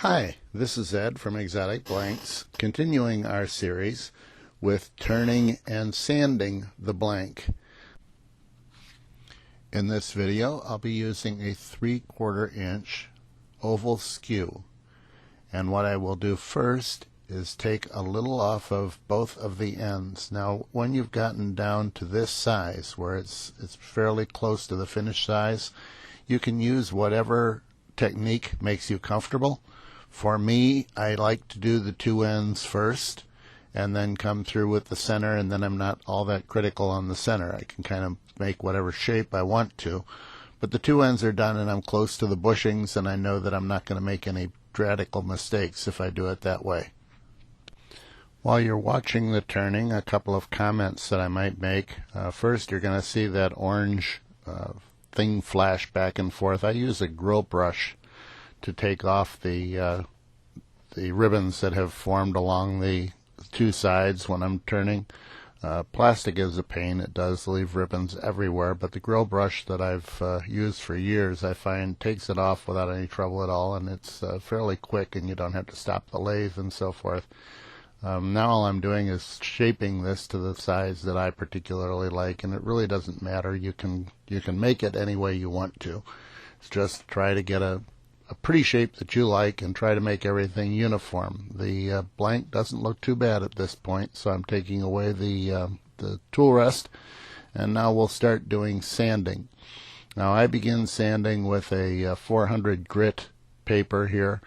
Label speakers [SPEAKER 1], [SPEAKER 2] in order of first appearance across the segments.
[SPEAKER 1] Hi, this is Ed from Exotic Blanks, continuing our series with turning and sanding the blank. In this video, I'll be using a 3/4 inch oval skew. And what I will do first is take a little off of both of the ends. Now, when you've gotten down to this size, where it's fairly close to the finished size, you can use whatever technique makes you comfortable. For me, I like to do the two ends first and then come through with the center, and then I'm not all that critical on the center. I can kind of make whatever shape I want to. But the two ends are done and I'm close to the bushings, and I know that I'm not going to make any radical mistakes if I do it that way. While you're watching the turning, a couple of comments that I might make. First, you're going to see that orange thing flash back and forth. I use a grill brush to take off the ribbons that have formed along the two sides when I'm turning. Plastic is a pain. It does leave ribbons everywhere, but the grill brush that I've used for years, I find takes it off without any trouble at all, and it's fairly quick, and you don't have to stop the lathe and so forth. Now all I'm doing is shaping this to the size that I particularly like, and it really doesn't matter. You can make it any way you want to. It's just try to get a pretty shape that you like and try to make everything uniform. The blank doesn't look too bad at this point, so I'm taking away the tool rest, and now we'll start doing sanding. Now I begin sanding with a 400 grit paper here.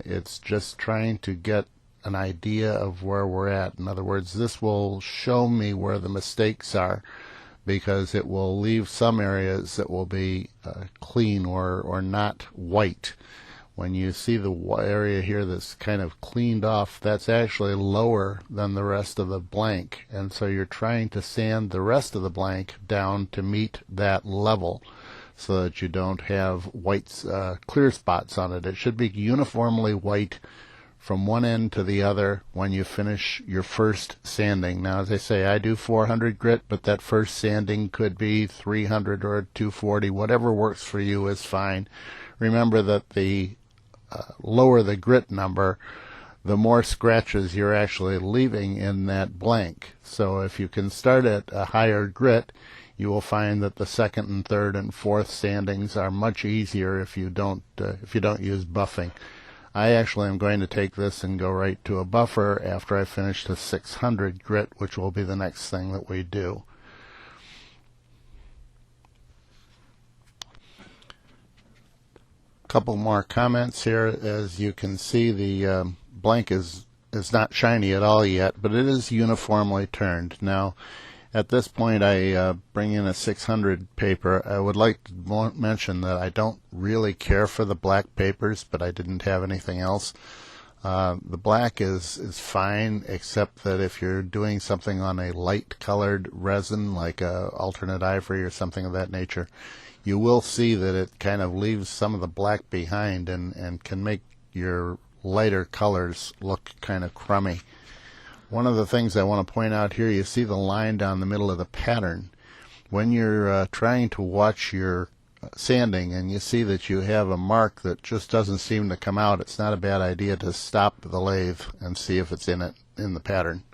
[SPEAKER 1] It's just trying to get an idea of where we're at. In other words, this will show me where the mistakes are, because it will leave some areas that will be clean or not white. When you see the area here that's kind of cleaned off, that's actually lower than the rest of the blank, and so you're trying to sand the rest of the blank down to meet that level so that you don't have white clear spots on it. It should be uniformly white from one end to the other when you finish your first sanding. Now, as I say, I do 400 grit, but that first sanding could be 300 or 240. Whatever works for you is fine. Remember that the lower the grit number, the more scratches you're actually leaving in that blank. So if you can start at a higher grit, you will find that the second and third and fourth sandings are much easier if you don't use buffing. I actually am going to take this and go right to a buffer after I finish the 600 grit, which will be the next thing that we do. Couple more comments here. As you can see, the blank is not shiny at all yet, but it is uniformly turned. Now, at this point, I bring in a 600 paper. I would like to mention that I don't really care for the black papers, but I didn't have anything else. The black is fine, except that if you're doing something on a light colored resin, like a alternate ivory or something of that nature, you will see that it kind of leaves some of the black behind and can make your lighter colors look kind of crummy. One of the things I want to point out here, you see the line down the middle of the pattern. When you're trying to watch your sanding and you see that you have a mark that just doesn't seem to come out, it's not a bad idea to stop the lathe and see if it's in the pattern.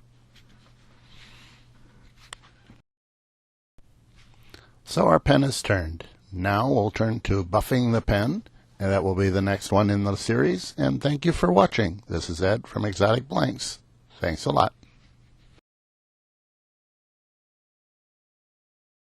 [SPEAKER 1] So our pen is turned. Now we'll turn to buffing the pen, and that will be the next one in the series. And thank you for watching. This is Ed from Exotic Blanks. Thanks a lot.